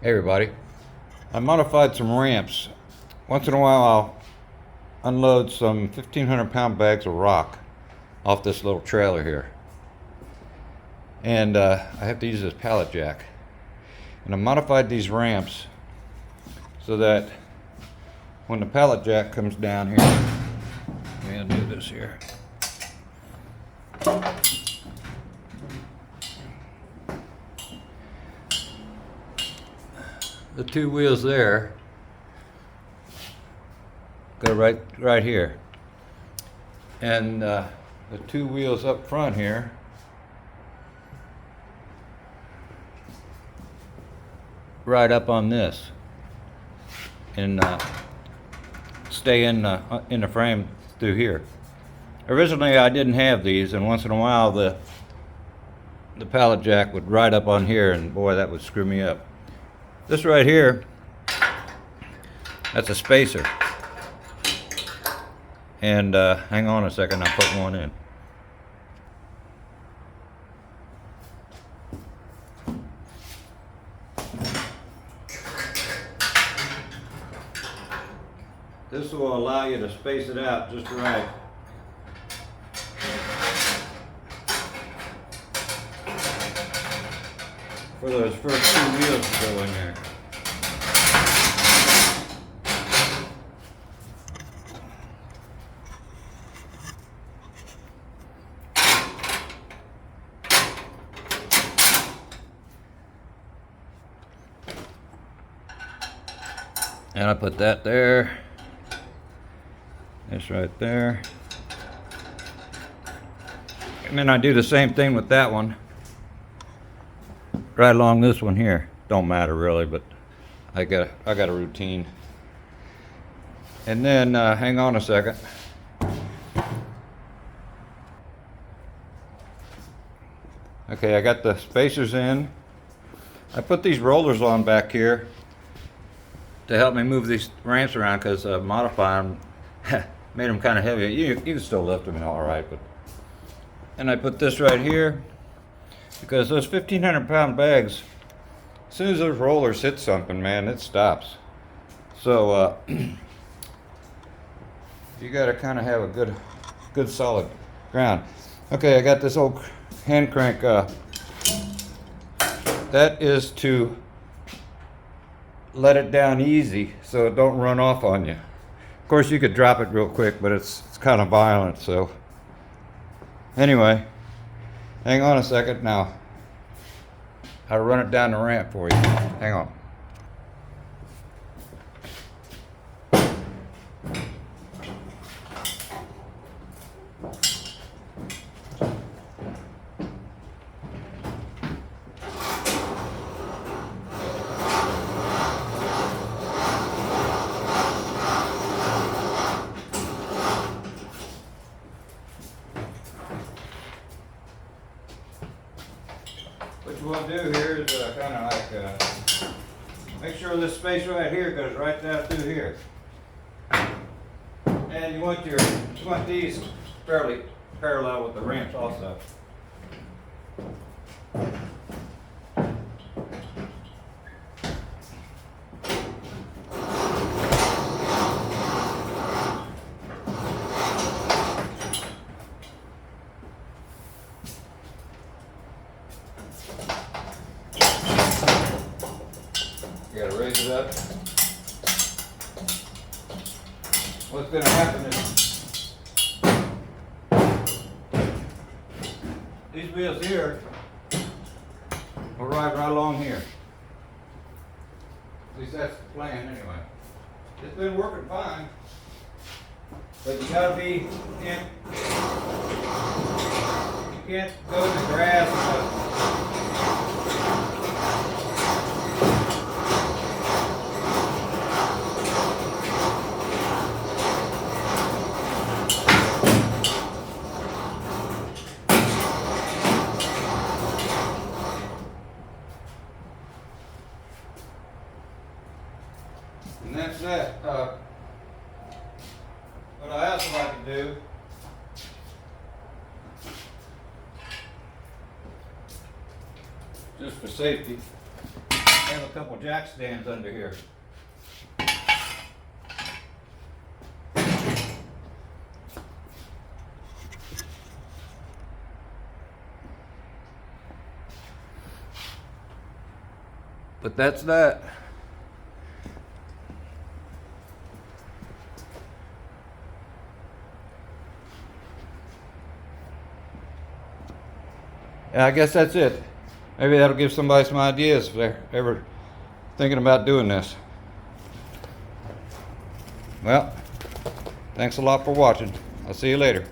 Hey everybody, I modified some ramps. Once in a while I'll unload some 1,500-pound bags of rock off this little trailer here. And I have to use this pallet jack. And I modified these ramps so that when the pallet jack comes down here, I'm going to do this here. The two wheels there go right here, and the two wheels up front here right up on this, and stay in the frame through here. Originally I didn't have these, and once in a while the pallet jack would ride up on here, and boy, that would screw me up. This right here, that's a spacer. And hang on a second, I'll put one in. This will allow you to space it out just right. For those first two wheels to go in there. And I put that there. This right there. And then I do the same thing with that one. Right along this one here. Don't matter really, but I got a routine. And then hang on a second. Okay, I got the spacers in. I put these rollers on back here to help me move these ramps around, because modifying them made them kind of heavy. You can still lift them all right, but. And I put this right here, because those 1,500-pound bags, as soon as those rollers hit something, man, it stops. So you got to kind of have a good solid ground. Okay, I got this old hand crank. That is to let it down easy so it don't run off on you. Of course, you could drop it real quick, but it's kind of violent. So anyway. Hang on a second now. I'll run it down the ramp for you. Hang on. What you want to do here is kind of like make sure this space right here goes right down through here, and you want these fairly parallel with the ramps also. You gotta raise it up. What's gonna happen is these wheels here will ride right along here. At least that's the plan anyway. It's been working fine, but you gotta be, you can't go in the grass. And that's that. What I also like to do just for safety, have a couple jack stands under here. But that's that. Yeah, I guess that's it. Maybe that'll give somebody some ideas if they're ever thinking about doing this. Well, thanks a lot for watching. I'll see you later.